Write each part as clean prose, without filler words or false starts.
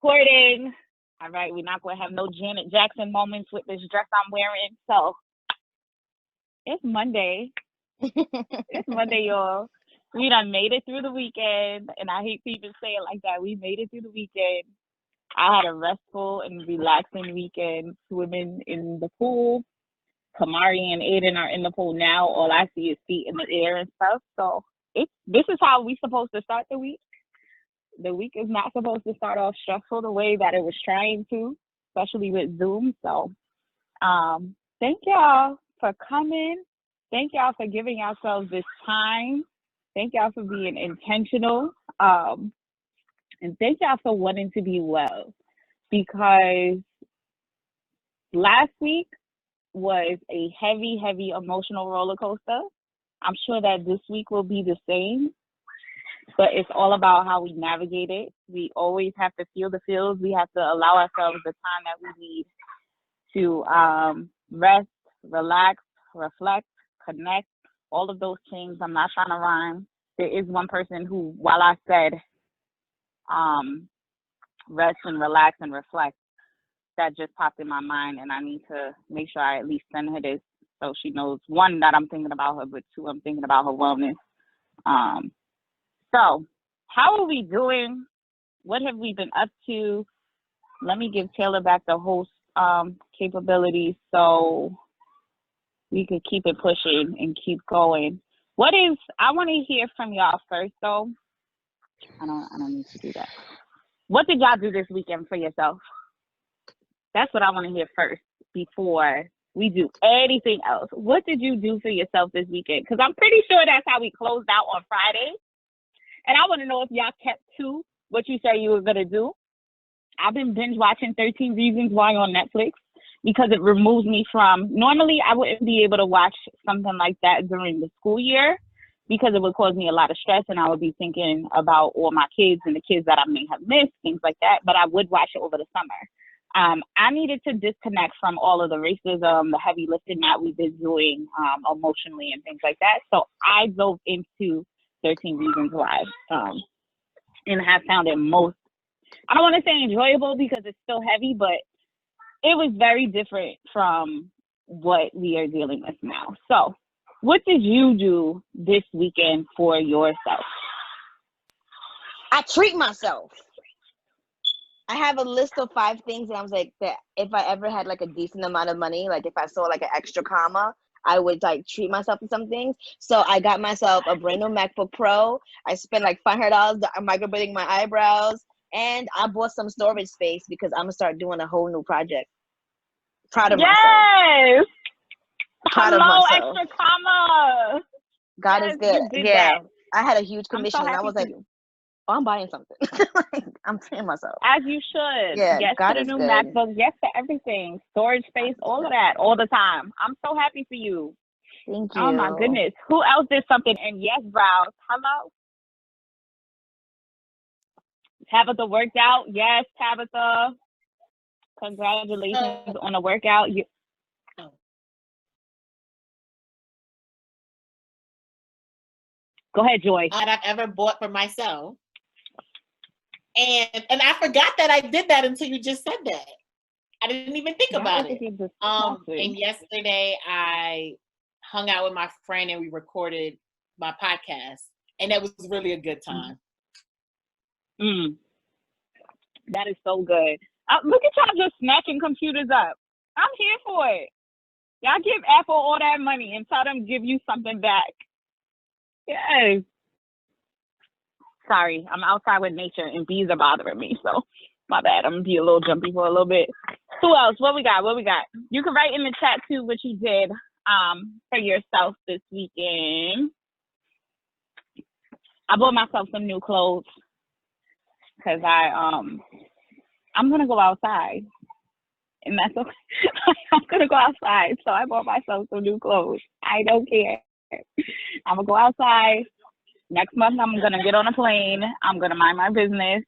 Recording. All right, we're not going to have no Janet Jackson moments with this dress I'm wearing. So it's Monday. It's Monday, y'all. We done made it through the weekend, and I hate to even say it like that. We made it through the weekend. I had a restful and relaxing weekend swimming in the pool. Kamari and Aiden are in the pool now. All I see is feet in the air and stuff. So this is how we supposed to start the week. The week is not supposed to start off stressful the way that it was trying to, especially with Zoom. So thank y'all for coming. Thank y'all for giving yourselves this time. Thank y'all for being intentional. And thank y'all for wanting to be well, because last week was a heavy, heavy emotional roller coaster. I'm sure that this week will be the same, but it's all about how we navigate it. We always have to feel the feels. We have to allow ourselves the time that we need to rest, relax, reflect, connect, all of those things. I'm not trying to rhyme. There is one person who, while I said rest and relax and reflect, that just popped in my mind, and I need to make sure I at least send her this so she knows, one, that I'm thinking about her, but two, I'm thinking about her wellness. So how are we doing? What have we been up to? Let me give Taylor back the host capabilities so we could keep it pushing and keep going. I want to hear from y'all first, though. I don't need to do that. What did y'all do this weekend for yourself? That's what I want to hear first before we do anything else. What did you do for yourself this weekend? Because I'm pretty sure that's how we closed out on Friday. And I want to know if y'all kept to what you said you were going to do. I've been binge watching 13 Reasons Why on Netflix because it removes me from, normally I wouldn't be able to watch something like that during the school year because it would cause me a lot of stress and I would be thinking about all my kids and the kids that I may have missed, things like that. But I would watch it over the summer. I needed to disconnect from all of the racism, the heavy lifting that we've been doing emotionally and things like that. So I dove into 13 Reasons Why and have found it most, I don't want to say enjoyable because it's still heavy, but it was very different from what we are dealing with now. So what did you do this weekend for yourself? I treat myself. I have a list of 5 things, and I was like, that if I ever had like a decent amount of money, like if I saw like an extra comma, I would like treat myself to some things. So I got myself a brand new MacBook Pro. I spent like $500 microblading my eyebrows, and I bought some storage space because I'm gonna start doing a whole new project. Proud of myself. Yes. Proud Hello, of myself. extra comma. God Yes, is good. you did Yeah, that. I had a huge I'm commission, so and I happy was for like, you. oh, I'm buying something. Like, I'm treating myself. As you should. Yeah, Yes God to the is new good. MacBook. Yes to everything. Storage space, all of that, all the time. I'm so happy for you. Thank you. Oh my goodness. Who else did something? And yes, Browse. Hello. Tabitha worked out. Yes, Tabitha. Congratulations on the workout. Go ahead, Joy. That I've ever bought for myself. And I forgot that I did that until you just said that. I didn't even think about it. And yesterday I hung out with my friend and we recorded my podcast, and that was really a good time. That is so good. Look at y'all just snatching computers up. I'm here for it. Y'all give Apple all that money and tell them give you something back. Yes. Sorry, I'm outside with nature and bees are bothering me, so my bad. I'm gonna be a little jumpy for a little bit. Who else? What we got? You can write in the chat too what you did for yourself this weekend. I bought myself some new clothes because I'm gonna go outside, and that's okay. I'm gonna go outside, so I bought myself some new clothes. I don't care. I'm gonna go outside. Next month, I'm gonna get on a plane. I'm gonna mind my business.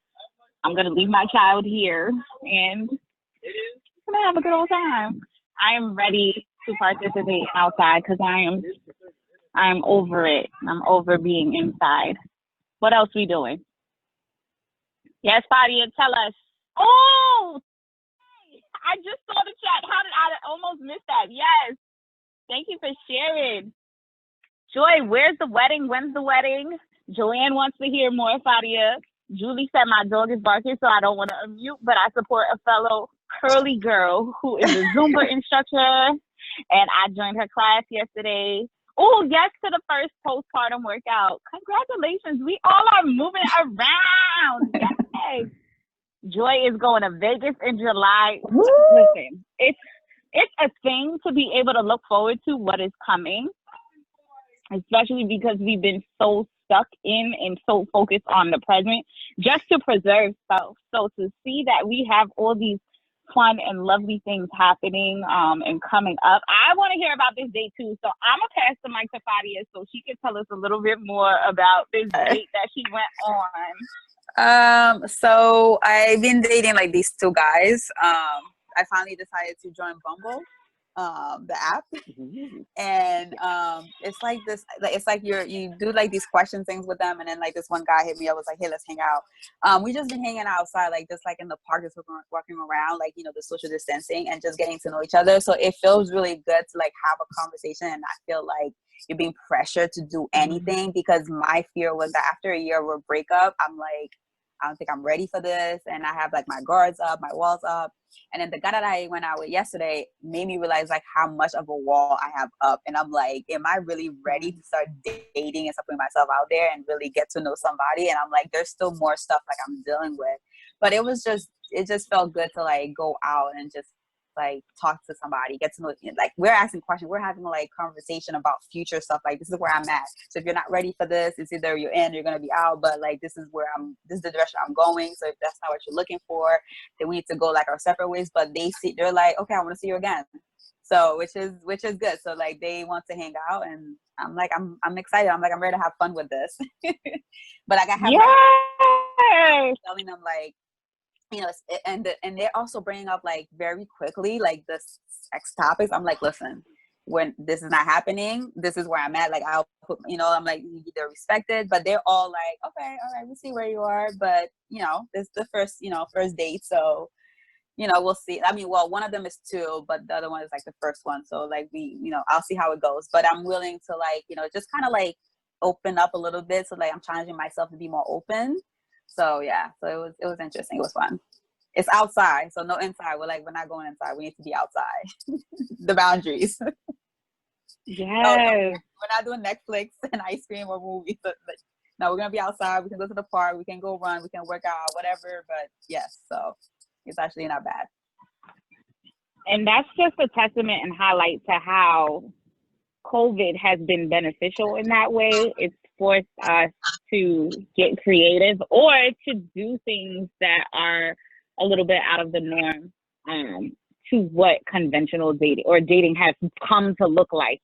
I'm gonna leave my child here, and I'm gonna have a good old time. I am ready to participate outside because I'm over it. I'm over being inside. What else we doing? Yes, Fadia, tell us. Oh, I just saw the chat. How did I almost miss that? Yes. Thank you for sharing. Joy, where's the wedding? When's the wedding? Joanne wants to hear more, Fadia. Julie said my dog is barking, so I don't want to unmute, but I support a fellow curly girl who is a Zumba instructor, and I joined her class yesterday. Oh, yes to the first postpartum workout. Congratulations. We all are moving around. Yes. Joy is going to Vegas in July. Listen, it's a thing to be able to look forward to what is coming, especially because we've been so stuck in and so focused on the present just to preserve self. So to see that we have all these fun and lovely things happening and coming up, I want to hear about this date too. So I'm going to pass the mic to Fadia so she can tell us a little bit more about this date that she went on. So I've been dating like these two guys. I finally decided to join Bumble, the app, and it's like this. Like, it's like you do like these question things with them, and then like this one guy hit me up, was like, "Hey, let's hang out." We just been hanging outside, like just like in the park, just walking around, like the social distancing, and just getting to know each other. So it feels really good to like have a conversation and not feel like you're being pressured to do anything. Because my fear was that after a year of a breakup, I'm like, I don't think I'm ready for this, and I have like my guards up, my walls up. And then the guy that I went out with yesterday made me realize like how much of a wall I have up. And I'm like, am I really ready to start dating and start putting myself out there and really get to know somebody? And I'm like, there's still more stuff like I'm dealing with. But it just felt good to like go out and just like talk to somebody, get to know, like we're asking questions, we're having like conversation about future stuff, like this is where I'm at. So if you're not ready for this, it's either you're in or you're gonna be out, but like this is the direction I'm going. So if that's not what you're looking for, then we need to go like our separate ways. But they're like, okay, I want to see you again. So which is good. So like they want to hang out, and I'm like, I'm excited. I'm like, I'm ready to have fun with this. But like I have telling them like, and they're also bringing up like very quickly like the sex topics. I'm like, listen, when this is not happening, this is where I'm at. Like I'll put, I'm like, they're respected, but they're all like, okay, all right, we'll see where you are. But this is the first date, so we'll see. I mean, well, one of them is 2, but the other one is like the first one. So like I'll see how it goes. But I'm willing to like just kind of like open up a little bit. So like I'm challenging myself to be more open. So yeah, so it was interesting. It was fun. It's outside, so no inside. We're not going inside. We need to be outside. The boundaries. Yes. No, we're not doing Netflix and ice cream or movies. No, we're gonna be outside. We can go to the park. We can go run. We can work out, whatever. But yes, so it's actually not bad. And that's just a testament and highlight to how COVID has been beneficial in that way. It's forced us to get creative or to do things that are a little bit out of the norm to what conventional dating has come to look like.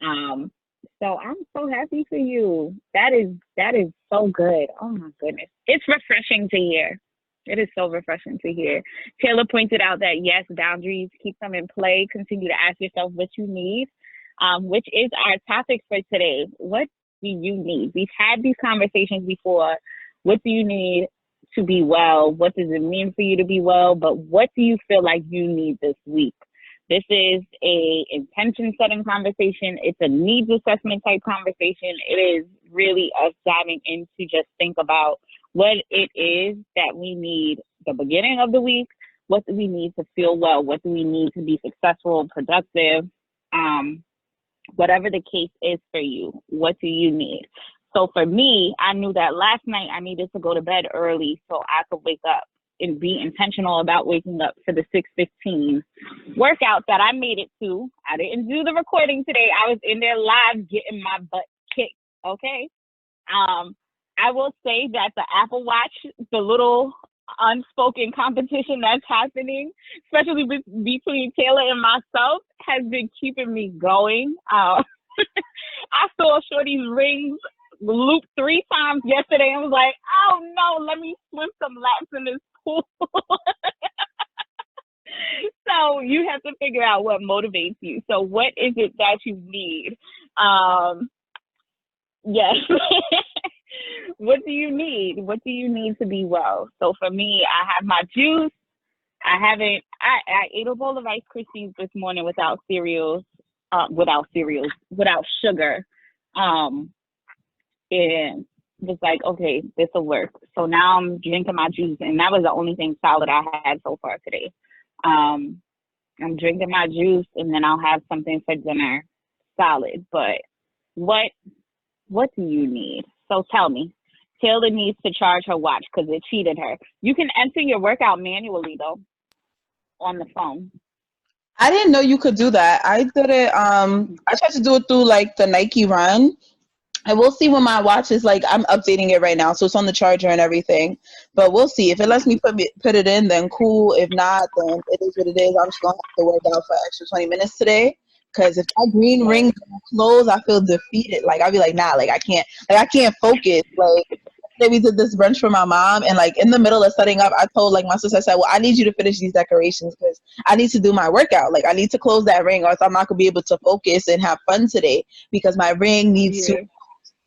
So I'm so happy for you. That is so good. Oh my goodness. It's refreshing to hear. It is so refreshing to hear. Taylor pointed out that yes, boundaries, keep them in play. Continue to ask yourself what you need, which is our topic for today. What do you need? We've had these conversations before. What do you need to be well? What does it mean for you to be well? But what do you feel like you need this week? This is a intention setting conversation. It's a needs assessment type conversation. It is really us diving in to just think about what it is that we need the beginning of the week. What do we need to feel well? What do we need to be successful, productive? Whatever the case is for you, what do you need? So for me, I knew that last night I needed to go to bed early so I could wake up and be intentional about waking up for the 6:15 workout that I made it to. I didn't do the recording today. I was in there live getting my butt kicked, okay? I will say that the Apple Watch, the little unspoken competition that's happening, especially between Taylor and myself, has been keeping me going. I saw Shorty's rings loop 3 times yesterday and was like, oh no, let me swim some laps in this pool. So you have to figure out what motivates you. So what is it that you need? Yes. What do you need? What do you need to be well? So for me, I have my juice. I ate a bowl of Rice Krispies this morning without sugar. Um, and was like, okay, this will work. So now I'm drinking my juice, and that was the only thing solid I had so far today. Um, I'm drinking my juice, and then I'll have something for dinner, solid. But what do you need? So tell me. Taylor needs to charge her watch because it cheated her. You can enter your workout manually though on the phone. I didn't know you could do that. I did it. I tried to do it through like the Nike Run. And we'll see when my watch is like, I'm updating it right now, so it's on the charger and everything. But we'll see. If it lets me put it in, then cool. If not, then it is what it is. I'm just gonna have to work out for extra 20 minutes today. Cause if that green ring don't close, I feel defeated. Like I'll be like, nah, like I can't focus. Like today we did this brunch for my mom, and like in the middle of setting up, I told like my sister, I said, well, I need you to finish these decorations because I need to do my workout. Like I need to close that ring, or else I'm not gonna be able to focus and have fun today because my ring needs to.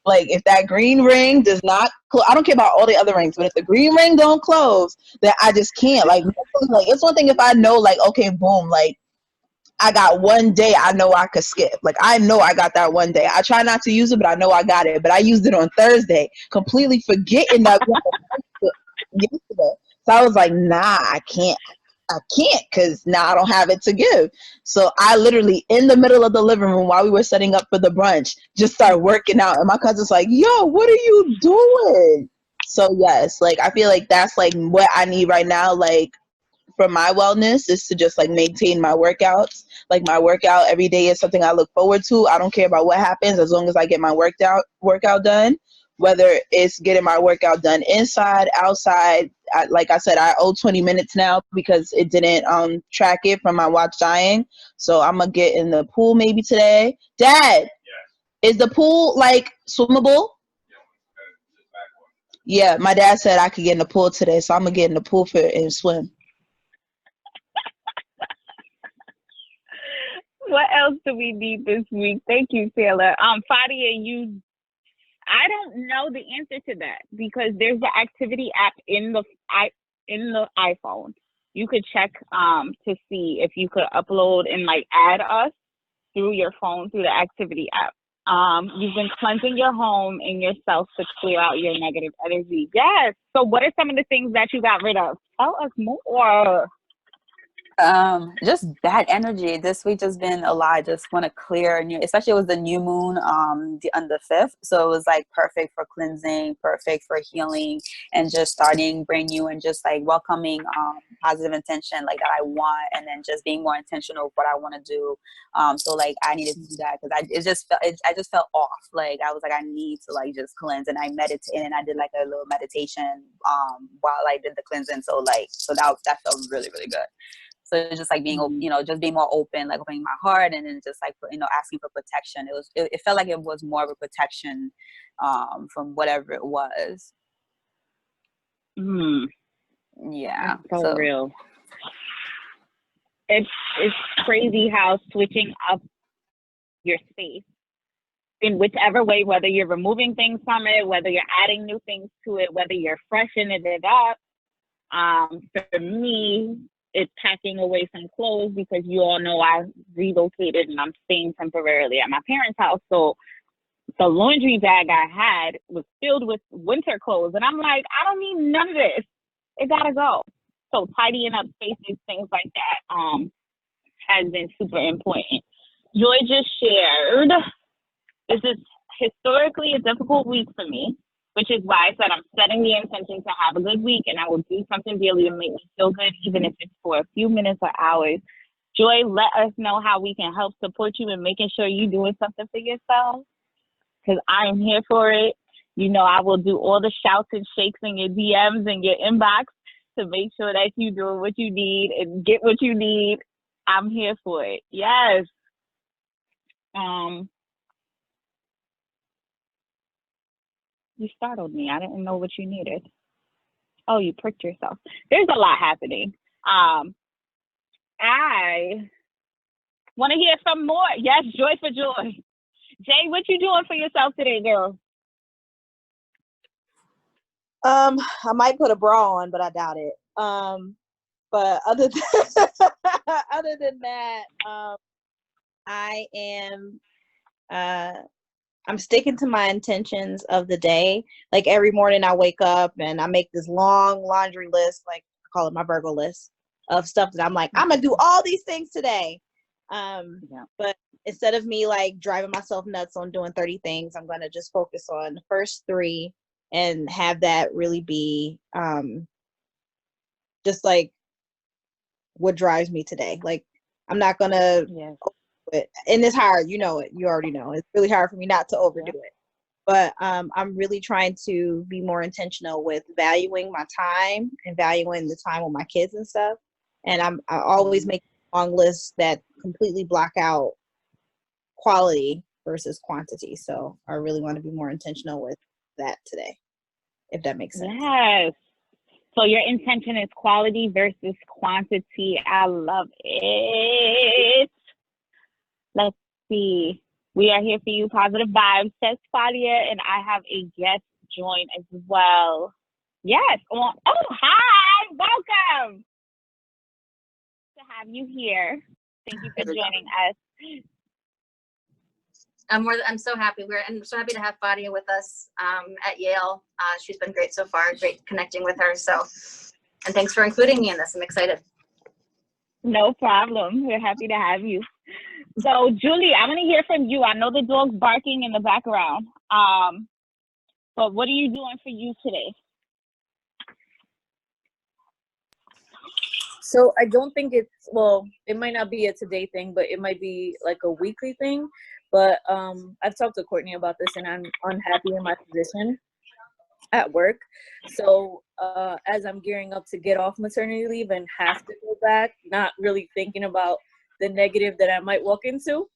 Like if that green ring does not I don't care about all the other rings, but if the green ring don't close, then I just can't. Like it's one thing if I know like, okay, boom, like I got one day I know I could skip. Like I know I got that one day. I try not to use it, but I know I got it. But I used it on Thursday, completely forgetting that yesterday. So I was like, nah, I can't because now I don't have it to give. So I literally, in the middle of the living room while we were setting up for the brunch, just started working out. And my cousin's like, yo, what are you doing? So yes, like I feel like that's like what I need right now. Like for my wellness is to just like maintain my workouts. Like my workout every day is something I look forward to. I don't care about what happens as long as I get my workout done. Whether it's getting my workout done inside, outside. Like I said, I owe 20 minutes now because it didn't track it from my watch dying. So I'm gonna get in the pool maybe today. Dad, is the pool like swimmable? Yeah, my dad said I could get in the pool today, so I'm gonna get in the pool and swim. What else do we need this week? Thank you, Taylor. Fadia, I don't know the answer to that because there's the activity app in the iPhone. You could check to see if you could upload and like add us through your phone through the activity app. You've been cleansing your home and yourself to clear out your negative energy. Yes. So what are some of the things that you got rid of? Tell us more. Just bad energy this week. Just been a lot. Just want to clear especially it was the new moon on the 5th, so it was like perfect for cleansing, perfect for healing, and just starting brand new and just like welcoming positive intention like that I want, and then just being more intentional with what I want to do. So like I needed to do that because I just felt off. Like I was like I need to like just cleanse, and I meditated and I did like a little meditation while I did the cleansing. So that felt really, really good. So it's just like being, just being more open, like opening my heart, and then just like, asking for protection. It felt like it was more of a protection from whatever it was. Yeah. That's so real. It's crazy how switching up your space in whichever way, whether you're removing things from it, whether you're adding new things to it, whether you're freshening it up. For me, it's packing away some clothes because you all know I relocated and I'm staying temporarily at my parents' house. So the laundry bag I had was filled with winter clothes. And I'm like, I don't need none of this. It gotta go. So tidying up spaces, things like that, has been super important. Joy just shared, this is historically a difficult week for me, which is why I said I'm setting the intention to have a good week, and I will do something daily to make me feel good, even if it's for a few minutes or hours. Joy, let us know how we can help support you in making sure you're doing something for yourself, because I am here for it. I will do all the shouts and shakes in your DMs and your inbox to make sure that you're doing what you need and get what you need. I'm here for it. Yes. You startled me. I didn't know what you needed. Oh, you pricked yourself. There's a lot happening. I want to hear some more. Yes, joy for joy. Jay, what you doing for yourself today, girl? I might put a bra on, but I doubt it. But other than, other than that, I am I'm sticking to my intentions of the day. Like every morning I wake up and I make this long laundry list, like I call it my Virgo list of stuff that I'm like, I'm gonna do all these things today. But instead of me like driving myself nuts on doing 30 things, I'm gonna just focus on the first 3 and have that really be just like what drives me today. Like I'm not gonna it. And it's hard, you know it. You already know. It's really hard for me not to overdo it. But I'm really trying to be more intentional with valuing my time and valuing the time with my kids and stuff. And I always make a long list that completely block out quality versus quantity. So I really want to be more intentional with that today, if that makes sense. Yes. So your intention is quality versus quantity. I love it. Let's see. We are here for you. Positive vibes, says Fadia, and I have a guest join as well. Yes. Oh, hi. Welcome. To have you here. Thank you for joining us. I'm so happy. I'm so happy to have Fadia with us at Yale. She's been great so far. Great connecting with her. So, and thanks for including me in this. I'm excited. No problem. We're happy to have you. So, Julie, I want to hear from you. I know the dog's barking in the background. But what are you doing for you today? So I don't think it might not be a today thing, but it might be like a weekly thing. But I've talked to Courtney about this, and I'm unhappy in my position at work. So as I'm gearing up to get off maternity leave and have to go back, not really thinking about the negative that I might walk into,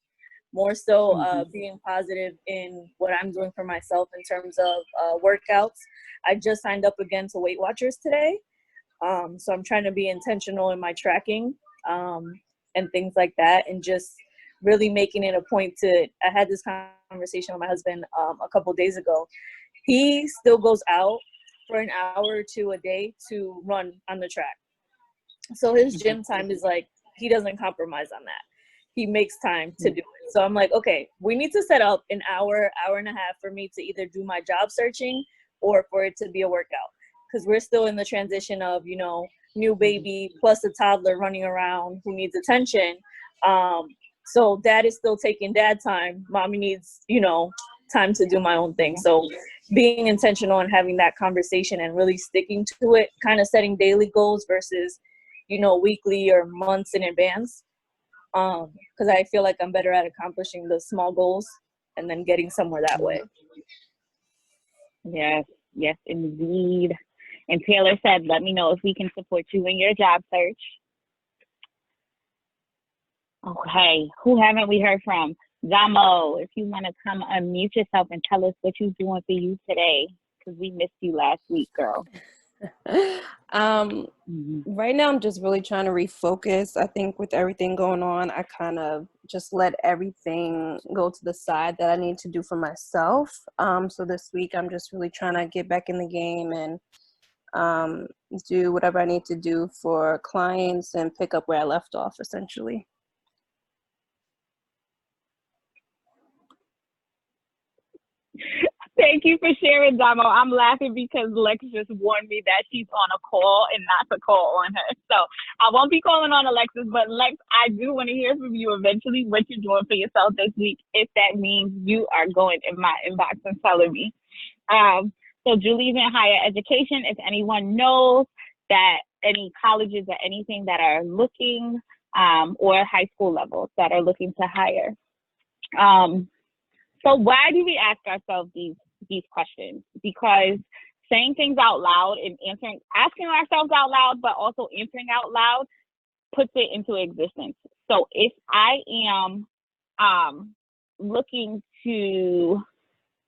more so being positive in what I'm doing for myself in terms of workouts. I just signed up again to Weight Watchers today. So I'm trying to be intentional in my tracking and things like that, and just really making it a point to, I had this conversation with my husband a couple days ago. He still goes out for an hour or 2 a day to run on the track. So his gym time is like, he doesn't compromise on that. He makes time to do it. So I'm like, okay, we need to set up an hour and a half for me to either do my job searching or for it to be a workout. Because we're still in the transition of, you know, new baby plus a toddler running around who needs attention. So dad is still taking dad time. Mommy needs, you know, time to do my own thing. So being intentional and having that conversation and really sticking to it, kind of setting daily goals versus, you know, weekly or months in advance. Because I feel like I'm better at accomplishing the small goals and then getting somewhere that way. Yes, indeed. And Taylor said, let me know if we can support you in your job search. Okay, who haven't we heard from? Zamo, if you want to come unmute yourself and tell us what you're doing for you today, because we missed you last week, girl. Right now I'm just really trying to refocus. I think with everything going on, I kind of just let everything go to the side that I need to do for myself. So this week I'm just really trying to get back in the game and do whatever I need to do for clients and pick up where I left off, essentially. Thank you for sharing, Damo. I'm laughing because Lex just warned me that she's on a call and not to call on her. So I won't be calling on Alexis, but Lex, I do want to hear from you eventually what you're doing for yourself this week, if that means you are going in my inbox and telling me. So Julie's in higher education. If anyone knows that any colleges or anything that are looking, or high school levels that are looking to hire. So why do we ask ourselves these questions? Because saying things out loud and asking ourselves out loud, but also answering out loud puts it into existence. So if I am looking to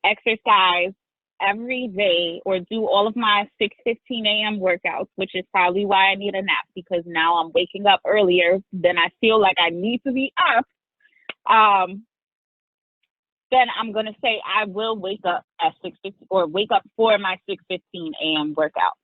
exercise every day or do all of my 6:15 a.m. workouts, which is probably why I need a nap, because now I'm waking up earlier than I feel like I need to be up. then I'm going to say I will wake up at 6:50 or wake up for my 6:15 a.m. workout.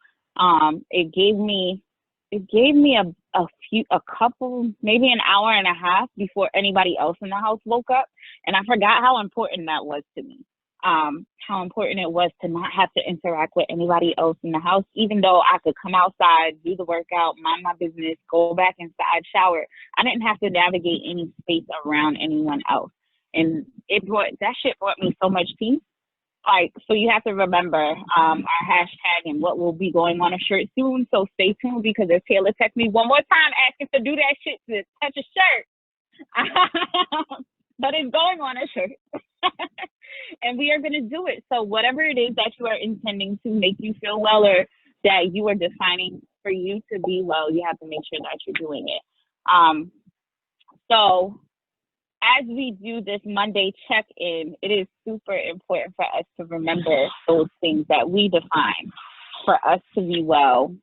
It gave me a couple, maybe an hour and a half before anybody else in the house woke up. And I forgot how important that was to me. How important it was to not have to interact with anybody else in the house, even though I could come outside, do the workout, mind my business, go back inside, shower. I didn't have to navigate any space around anyone else. And that shit brought me so much peace. Like, so you have to remember our hashtag and what will be going on a shirt soon. So stay tuned, because if Taylor texts me one more time asking to do that shit to touch a shirt, but it's going on a shirt. And we are going to do it. So whatever it is that you are intending to make you feel well, or that you are defining for you to be well, you have to make sure that you're doing it. So as we do this Monday check-in, it is super important for us to remember those things that we define for us to be well,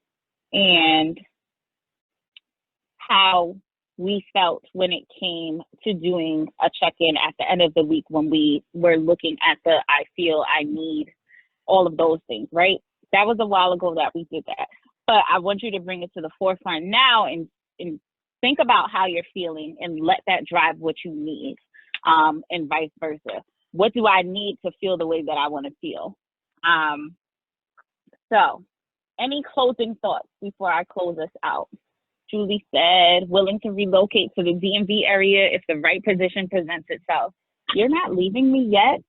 and how we felt when it came to doing a check-in at the end of the week, when we were looking at the I feel, I need, all of those things, right? That was a while ago that we did that. But I want you to bring it to the forefront now and think about how you're feeling, and let that drive what you need, and vice versa. What do I need to feel the way that I want to feel? So any closing thoughts before I close us out? Julie said, willing to relocate to the DMV area if the right position presents itself. You're not leaving me yet.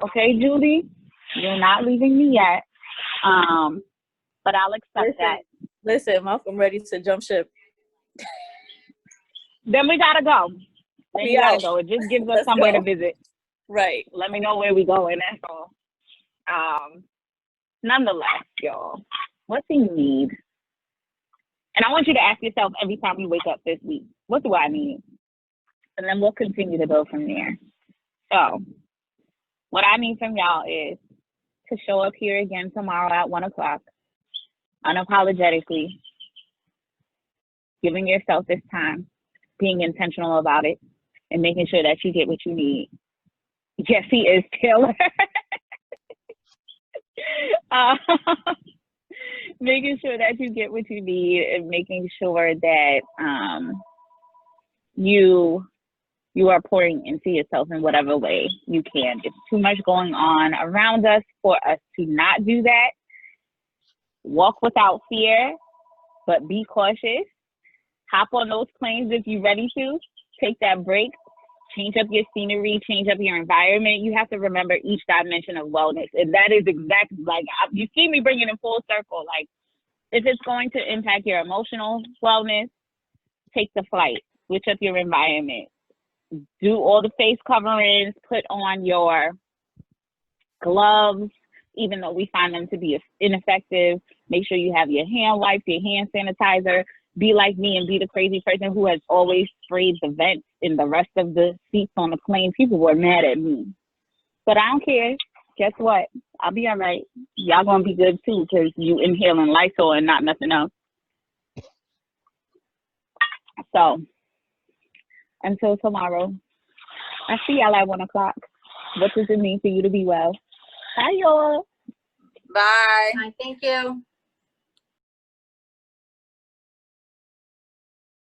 Okay, Julie? You're not leaving me yet. But I'll accept that. Listen, I'm ready to jump ship. Then we gotta go. Then you gotta go. It just gives us somewhere to visit. Right. Let me know where we going, that's all. Nonetheless, y'all, what do you need? And I want you to ask yourself every time you wake up this week, what do I need? And then we'll continue to go from there. So what I need from y'all is to show up here again tomorrow at 1:00, unapologetically, giving yourself this time, being intentional about it, and making sure that you get what you need. Yes, he is, Taylor. Making sure that you get what you need, and making sure that you are pouring into yourself in whatever way you can. It's too much going on around us for us to not do that. Walk without fear, but be cautious. Hop on those planes if you're ready to. Take that break. Change up your scenery, change up your environment. You have to remember each dimension of wellness. And that is exactly, like, you see me bring it in full circle. Like, if it's going to impact your emotional wellness, take the flight. Switch up your environment. Do all the face coverings. Put on your gloves, even though we find them to be ineffective. Make sure you have your hand wipes, your hand sanitizer. Be like me and be the crazy person who has always sprayed the vents in the rest of the seats on the plane. People were mad at me. But I don't care. Guess what? I'll be all right. Y'all gonna be good too, because you inhaling Lysol and not nothing else. So, until tomorrow, I see y'all at 1:00. What does it mean for you to be well? Bye, y'all. Bye. Hi, thank you.